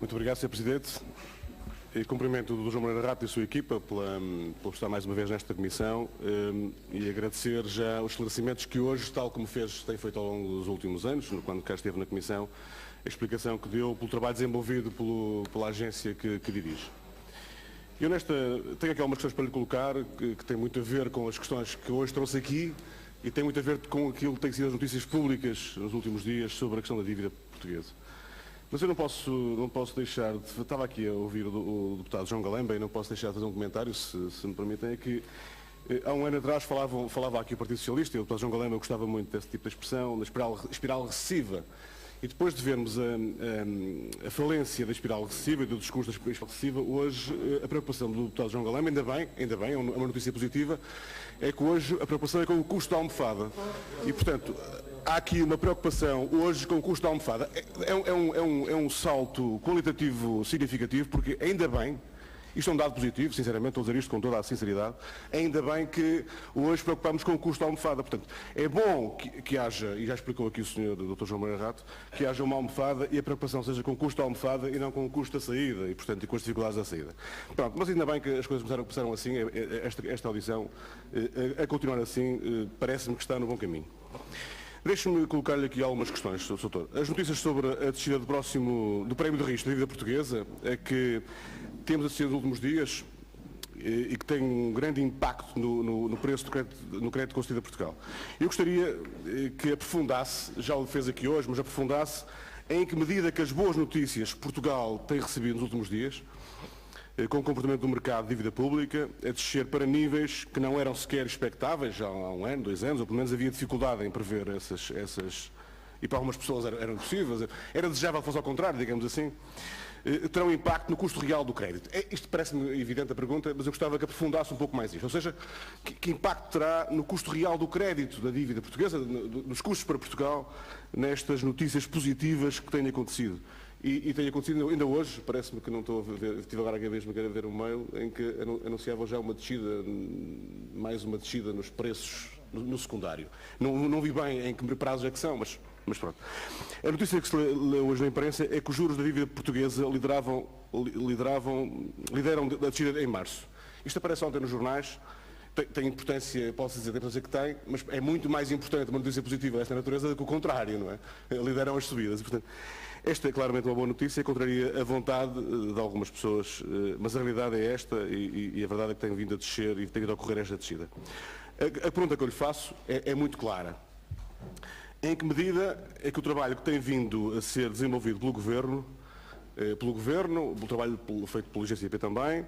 Muito obrigado, Sr. Presidente. E cumprimento o Dr. João Moreira Rato e a sua equipa por estar mais uma vez nesta comissão e agradecer já os esclarecimentos que hoje, tal como tem feito ao longo dos últimos anos, quando cá esteve na comissão, a explicação que deu pelo trabalho desenvolvido pela agência que dirige. Eu tenho aqui algumas questões para lhe colocar que têm muito a ver com as questões que hoje trouxe aqui e têm muito a ver com aquilo que têm sido as notícias públicas nos últimos dias sobre a questão da dívida portuguesa. Mas eu não posso deixar de... Estava aqui a ouvir o deputado João Galamba e não posso deixar de fazer um comentário, se me permitem, é que há um ano atrás falava aqui o Partido Socialista e o deputado João Galamba gostava muito desse tipo de expressão, da espiral recessiva. E depois de vermos a falência da espiral recessiva e do discurso da espiral recessiva, hoje a preocupação do deputado João Galamba, ainda bem, é uma notícia positiva, é que hoje a preocupação é com o custo da almofada. E, portanto, há aqui uma preocupação hoje com o custo da almofada. É um salto qualitativo significativo, porque ainda bem, isto é um dado positivo, sinceramente, estou a dizer isto com toda a sinceridade, ainda bem que hoje preocupamos com o custo da almofada. Portanto, é bom que haja, e já explicou aqui o Sr. Dr. João Moreira Rato, que haja uma almofada e a preocupação seja com o custo da almofada e não com o custo da saída, e portanto, e com as dificuldades da saída. Pronto, mas ainda bem que as coisas começaram assim, esta audição, a continuar assim, parece-me que está no bom caminho. Deixe-me colocar-lhe aqui algumas questões, Sr. Doutor. As notícias sobre a descida do prémio de risco da dívida portuguesa é que temos assistido nos últimos dias e que tem um grande impacto no preço no crédito concedido a Portugal. Eu gostaria que aprofundasse, já o fez aqui hoje, mas aprofundasse em que medida que as boas notícias que Portugal tem recebido nos últimos dias, com o comportamento do mercado de dívida pública, a descer para níveis que não eram sequer expectáveis já há um ano, 2 anos, ou pelo menos havia dificuldade em prever essas e para algumas pessoas eram impossíveis, era desejável que fosse ao contrário, digamos assim, terão impacto no custo real do crédito. Isto parece-me evidente a pergunta, mas eu gostava que aprofundasse um pouco mais isto. Ou seja, que impacto terá no custo real do crédito da dívida portuguesa, nos custos para Portugal, nestas notícias positivas que têm acontecido? E tem acontecido ainda hoje, parece-me que não estou a ver, estive agora aqui mesmo a ver um mail em que anunciavam já mais uma descida nos preços no secundário. Não vi bem em que prazos é que são, mas pronto. A notícia que se lê hoje na imprensa é que os juros da dívida portuguesa lideram a descida em março. Isto aparece ontem nos jornais, tem importância, posso dizer que tem, mas é muito mais importante uma notícia positiva desta natureza do que o contrário, não é? Lideram as subidas. E, portanto, esta é claramente uma boa notícia, contraria a vontade de algumas pessoas, mas a realidade é esta e a verdade é que tem vindo a descer e tem vindo a ocorrer esta descida. A pergunta que eu lhe faço é muito clara. Em que medida é que o trabalho que tem vindo a ser desenvolvido pelo Governo, pelo trabalho feito pelo IGCP também,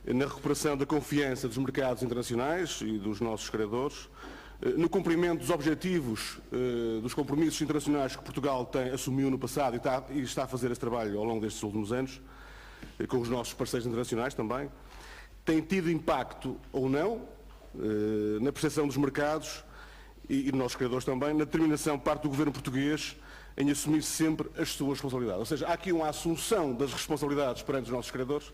na recuperação da confiança dos mercados internacionais e dos nossos credores, no cumprimento dos objetivos, dos compromissos internacionais que Portugal assumiu no passado e está a fazer esse trabalho ao longo destes últimos anos, com os nossos parceiros internacionais também, tem tido impacto ou não na percepção dos mercados e dos nossos credores também, na determinação por parte do Governo português em assumir sempre as suas responsabilidades. Ou seja, há aqui uma assunção das responsabilidades perante os nossos credores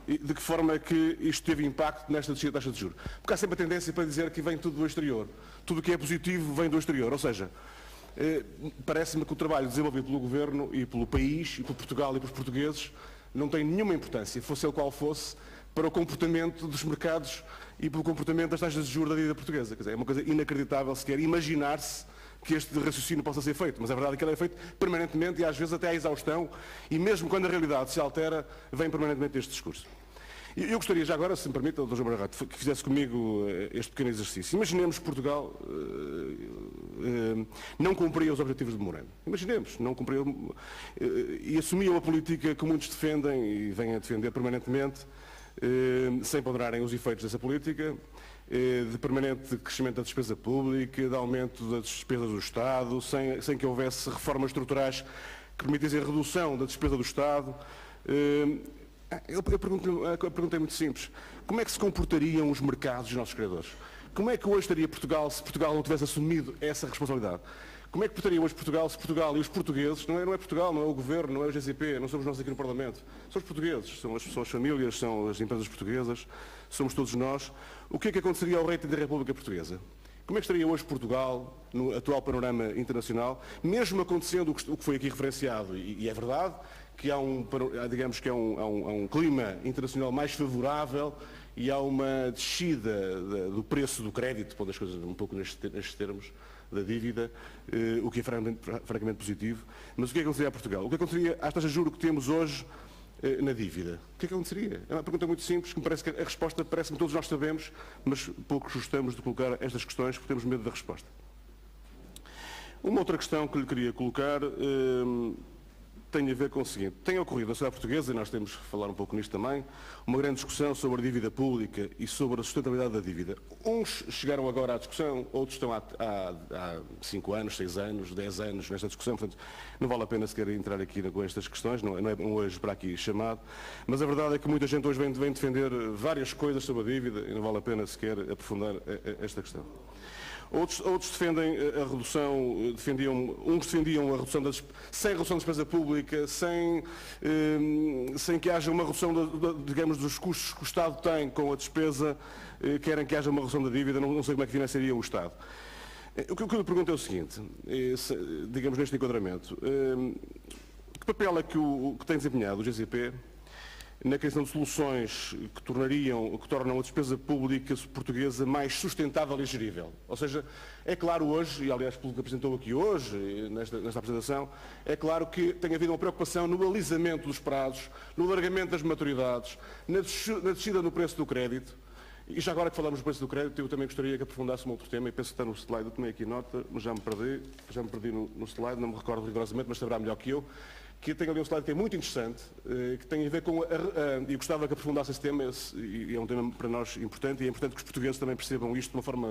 e de que forma é que isto teve impacto nesta descida da taxa de juros. Porque há sempre a tendência para dizer que vem tudo do exterior. Tudo o que é positivo vem do exterior. Ou seja, parece-me que o trabalho desenvolvido pelo Governo e pelo país, e por Portugal e pelos portugueses, não tem nenhuma importância, fosse ele qual fosse, para o comportamento dos mercados e pelo comportamento das taxas de juros da dívida portuguesa. Quer dizer, é uma coisa inacreditável sequer imaginar-se que este raciocínio possa ser feito, mas a verdade é que ele é feito permanentemente e às vezes até à exaustão, e mesmo quando a realidade se altera, vem permanentemente este discurso. Eu gostaria já agora, se me permite, Dr. João Moreira Rato, que fizesse comigo este pequeno exercício. Imaginemos que Portugal não cumpria os objetivos de Memorando. Imaginemos, não cumpria e assumia uma política que muitos defendem e vêm a defender permanentemente, sem ponderarem os efeitos dessa política, de permanente crescimento da despesa pública, de aumento das despesas do Estado, sem que houvesse reformas estruturais que permitissem a redução da despesa do Estado. A pergunta é muito simples. Como é que se comportariam os mercados dos nossos credores? Como é que hoje estaria Portugal se Portugal não tivesse assumido essa responsabilidade? Como é que estaria hoje Portugal se Portugal e os portugueses, não é Portugal, não é o Governo, não é o GCP, não somos nós aqui no Parlamento, são os portugueses, são as famílias, são as empresas portuguesas, somos todos nós. O que é que aconteceria ao rating da República Portuguesa? Como é que estaria hoje Portugal no atual panorama internacional, mesmo acontecendo o que foi aqui referenciado, e é verdade que há digamos que há um clima internacional mais favorável e há uma descida do preço do crédito, pondo as coisas um pouco nestes termos, da dívida, o que é francamente positivo. Mas o que é que aconteceria a Portugal? O que aconteceria às taxas de juros que temos hoje na dívida? O que é que aconteceria? É uma pergunta muito simples, que me parece que a resposta parece que todos nós sabemos, mas poucos gostamos de colocar estas questões porque temos medo da resposta. Uma outra questão que lhe queria colocar tem a ver com o seguinte. Tem ocorrido na sociedade portuguesa, e nós temos que falar um pouco nisto também, uma grande discussão sobre a dívida pública e sobre a sustentabilidade da dívida. Uns chegaram agora à discussão, outros estão há 5 anos, 6 anos, 10 anos nesta discussão, portanto não vale a pena sequer entrar aqui com estas questões, não é hoje para aqui chamado, mas a verdade é que muita gente hoje vem defender várias coisas sobre a dívida e não vale a pena sequer aprofundar esta questão. Outros defendem a redução, uns defendiam a redução sem redução da despesa pública, sem que haja uma redução, digamos, dos custos que o Estado tem com a despesa, querem que haja uma redução da dívida, não sei como é que financiaria o Estado. O que eu lhe pergunto é o seguinte, digamos neste enquadramento, que papel é que tem desempenhado o GCP na criação de soluções que tornam a despesa pública portuguesa mais sustentável e gerível? Ou seja, é claro hoje, e aliás pelo que apresentou aqui hoje, nesta apresentação, é claro que tem havido uma preocupação no alisamento dos prazos, no alargamento das maturidades, na descida no preço do crédito. E já agora que falamos do preço do crédito, eu também gostaria que aprofundasse um outro tema, e penso que está no slide, eu tomei aqui nota, mas já me perdi no slide, não me recordo rigorosamente, mas saberá melhor que eu, que tem ali um slide que é muito interessante, que tem a ver com, e gostava que aprofundasse esse tema, e é um tema para nós importante, e é importante que os portugueses também percebam isto de uma forma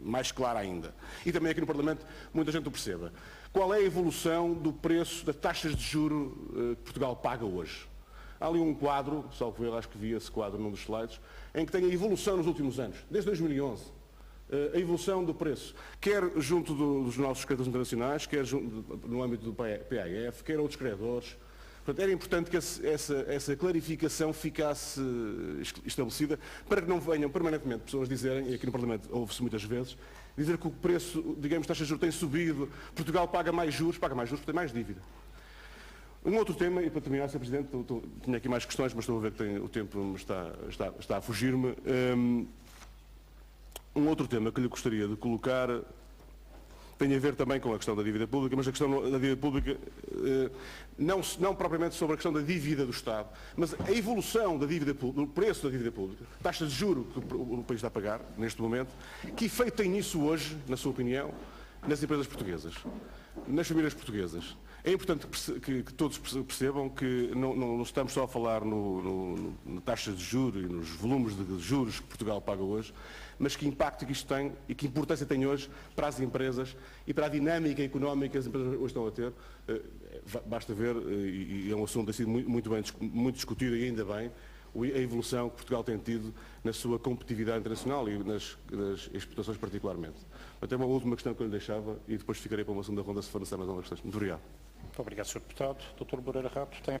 mais clara ainda. E também aqui no Parlamento muita gente o perceba. Qual é a evolução do preço das taxas de juros que Portugal paga hoje? Há ali um quadro, só que eu acho que vi esse quadro num dos slides, em que tem a evolução nos últimos anos, desde 2011. A evolução do preço, quer junto dos nossos credores internacionais, quer no âmbito do PAF, quer outros credores. Portanto, era importante que essa clarificação ficasse estabelecida para que não venham permanentemente pessoas dizerem, e aqui no Parlamento ouve-se muitas vezes, dizer que o preço, digamos, taxa de juros tem subido, Portugal paga mais juros porque tem mais dívida. Um outro tema, e para terminar, Sr. Presidente, tinha aqui mais questões, mas estou a ver que o tempo está a fugir-me. Um outro tema que lhe gostaria de colocar tem a ver também com a questão da dívida pública, mas a questão da dívida pública, não propriamente sobre a questão da dívida do Estado, mas a evolução da dívida pública, do preço da dívida pública, taxa de juros que o país está a pagar, neste momento, que efeito tem isso hoje, na sua opinião, nas empresas portuguesas, nas famílias portuguesas? É importante que todos percebam que não estamos só a falar na taxa de juros e nos volumes de juros que Portugal paga hoje, mas que impacto que isto tem e que importância tem hoje para as empresas e para a dinâmica económica que as empresas hoje estão a ter. Basta ver, e é um assunto que tem sido muito discutido e ainda bem, a evolução que Portugal tem tido na sua competitividade internacional e nas exportações particularmente. Até uma última questão que eu lhe deixava e depois ficarei para uma segunda ronda se for necessário mais algumas questões. Muito obrigado. Muito obrigado, Sr. Deputado. Dr. Moreira Rato, tem